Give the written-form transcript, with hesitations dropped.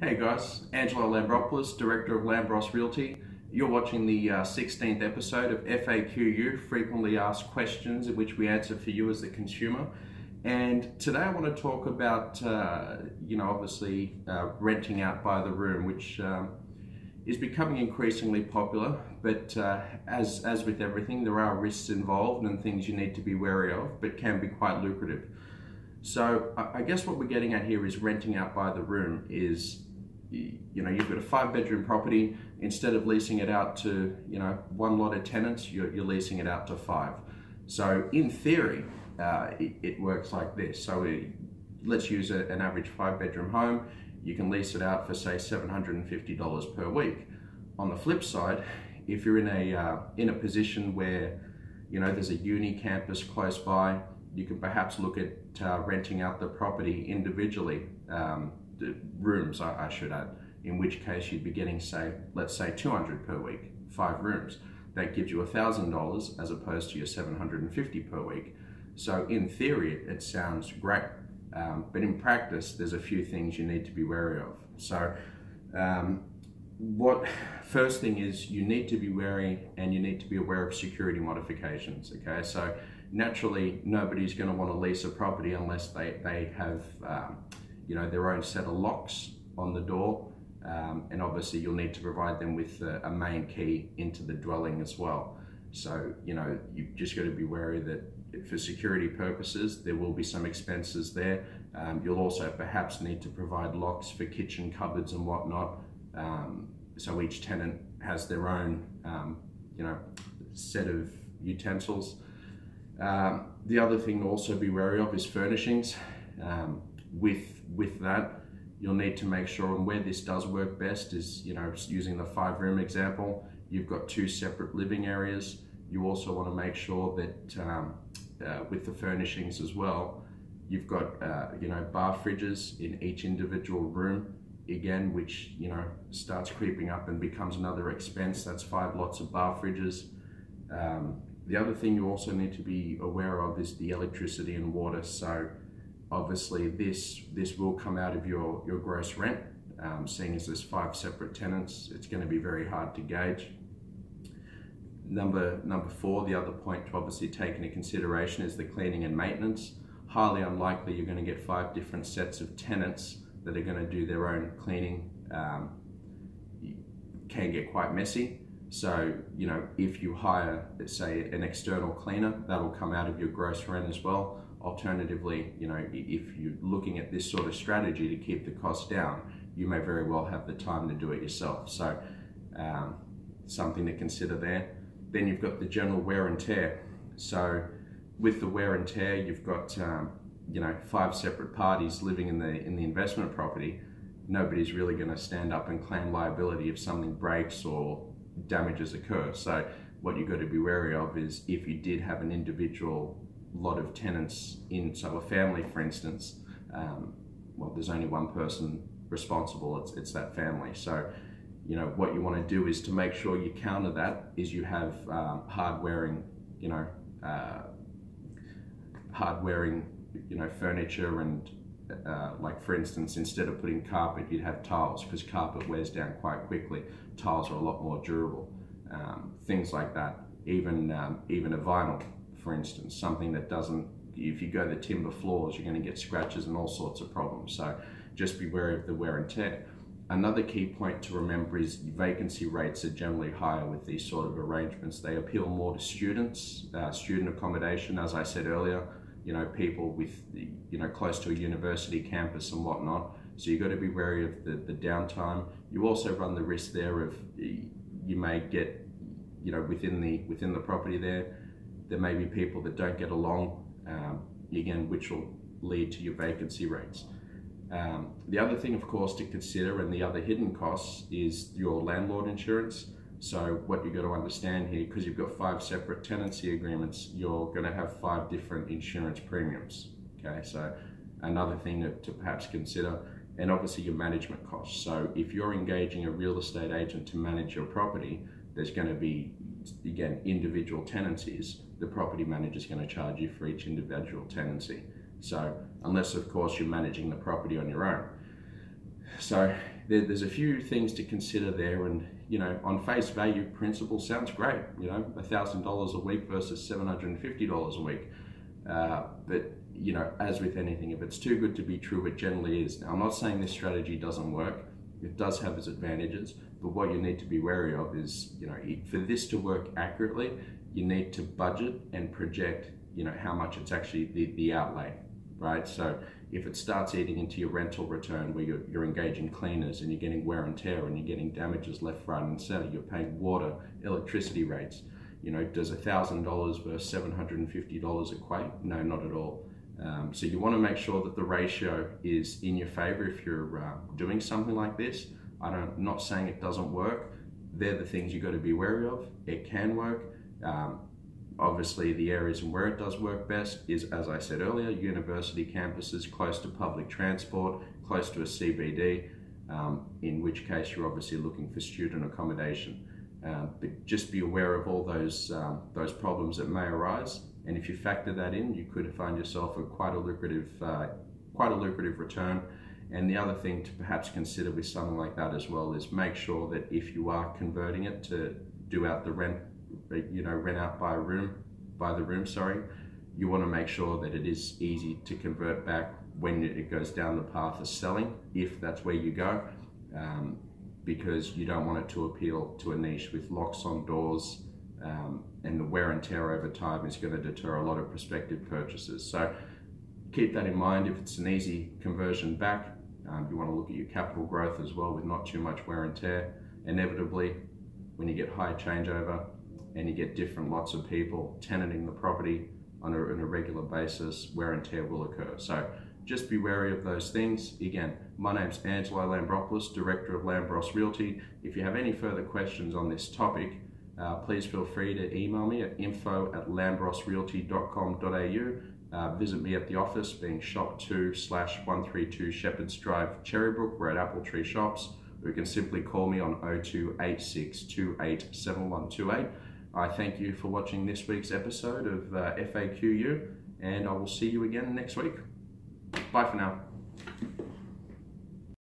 Hey guys, Angelo Lambropoulos, Director of Lambros Realty. You're watching the 16th episode of FAQu, Frequently Asked Questions, in which we answer for you as the consumer. And today I want to talk about, obviously renting out by the room, which is becoming increasingly popular. But as with everything, there are risks involved and things you need to be wary of, but can be quite lucrative. So I guess what we're getting at here is renting out by the room is, you've got a 5-bedroom property. Instead of leasing it out to, one lot of tenants, you're leasing it out to 5. So in theory, it works like this. So let's use an average 5-bedroom home. You can lease it out for, say, $750 per week. On the flip side, if you're in a position where, there's a uni campus close by, you can perhaps look at renting out the property individually, the rooms, I should add, in which case you'd be getting, let's say $200 per week, 5 rooms. That gives you $1,000 as opposed to your $750 per week. So in theory, it sounds great, but in practice, there's a few things you need to be wary of. So first thing is you need to be wary and you need to be aware of security modifications, okay? So naturally, nobody's going to want to lease a property unless they have their own set of locks on the door, and obviously you'll need to provide them with a main key into the dwelling as well. So you've just got to be wary that for security purposes there will be some expenses there. You'll also perhaps need to provide locks for kitchen cupboards and whatnot, so each tenant has their own set of utensils. The other thing to also be wary of is furnishings. With that, you'll need to make sure, and where this does work best is, using the 5-room example, you've got 2 separate living areas. You also want to make sure that with the furnishings as well, you've got bar fridges in each individual room, again, which starts creeping up and becomes another expense. That's 5 lots of bar fridges. The other thing you also need to be aware of is the electricity and water. So obviously this will come out of your gross rent. Seeing as there's 5 separate tenants, it's going to be very hard to gauge. Number 4, the other point to obviously take into consideration is the cleaning and maintenance. Highly unlikely you're going to get 5 different sets of tenants that are going to do their own cleaning. Can get quite messy. So, if you hire, let's say, an external cleaner, that'll come out of your gross rent as well. Alternatively, if you're looking at this sort of strategy to keep the cost down, you may very well have the time to do it yourself. So, something to consider there. Then you've got the general wear and tear. So, with the wear and tear, you've got 5 separate parties living in the investment property. Nobody's really going to stand up and claim liability if something breaks or damages occur. So what you've got to be wary of is if you did have an individual lot of tenants in, so a family for instance, there's only one person responsible, it's that family. So what you want to do is to make sure you counter that is you have hard-wearing furniture, and like for instance, instead of putting carpet, you'd have tiles, because carpet wears down quite quickly. Tiles are a lot more durable. Things like that. Even a vinyl, for instance, something that doesn't, if you go to timber floors, you're going to get scratches and all sorts of problems. So just be wary of the wear and tear. Another key point to remember is vacancy rates are generally higher with these sort of arrangements. They appeal more to students, student accommodation, as I said earlier, people with, close to a university campus and whatnot. So you've got to be wary of the downtime. You also run the risk there of, you may get, within the property there may be people that don't get along, again, which will lead to your vacancy rates. The other thing, of course, to consider, and the other hidden costs, is your landlord insurance. So what you've got to understand here, because you've got 5 separate tenancy agreements, you're going to have 5 different insurance premiums. Okay, so another thing to perhaps consider, and obviously your management costs. So if you're engaging a real estate agent to manage your property, there's going to be, again, individual tenancies. The property manager is going to charge you for each individual tenancy. So unless, of course, you're managing the property on your own. So there's a few things to consider there, and you know, on face value, principal sounds great. You know, $1,000 a week versus $750 a week. But you know, as with anything, if it's too good to be true, it generally is. Now, I'm not saying this strategy doesn't work. It does have its advantages, but what you need to be wary of is, you know, for this to work accurately, you need to budget and project, you know, how much it's actually the outlay, right? So if it starts eating into your rental return where you're engaging cleaners and you're getting wear and tear and you're getting damages left, right, and center, you're paying water, electricity rates, you know, does $1,000 versus $750 equate? No, not at all. So you want to make sure that the ratio is in your favor if you're doing something like this. I'm not saying it doesn't work. They're the things you've got to be wary of. It can work. Obviously, the areas and where it does work best is, as I said earlier, university campuses, close to public transport, close to a CBD, in which case you're obviously looking for student accommodation. But just be aware of all those problems that may arise, and if you factor that in, you could find yourself a quite a lucrative return. And the other thing to perhaps consider with something like that as well is make sure that if you are converting it to do out the rent, you know, rent out by the room, you want to make sure that it is easy to convert back when it goes down the path of selling, if that's where you go. Because you don't want it to appeal to a niche with locks on doors, and the wear and tear over time is going to deter a lot of prospective purchasers. So keep that in mind. If it's an easy conversion back, you want to look at your capital growth as well with not too much wear and tear. Inevitably, when you get high changeover and you get different lots of people tenanting the property on a regular basis, wear and tear will occur. So just be wary of those things. Again, my name's Angelo Lambropoulos, Director of Lambros Realty. If you have any further questions on this topic, please feel free to email me at info@lambrosrealty.com.au. Visit me at the office, being shop 2/132 Shepherds Drive, Cherrybrook. We're at Appletree Shops. Or you can simply call me on 0286287128. I thank you for watching this week's episode of FAQu, and I will see you again next week. Bye for now.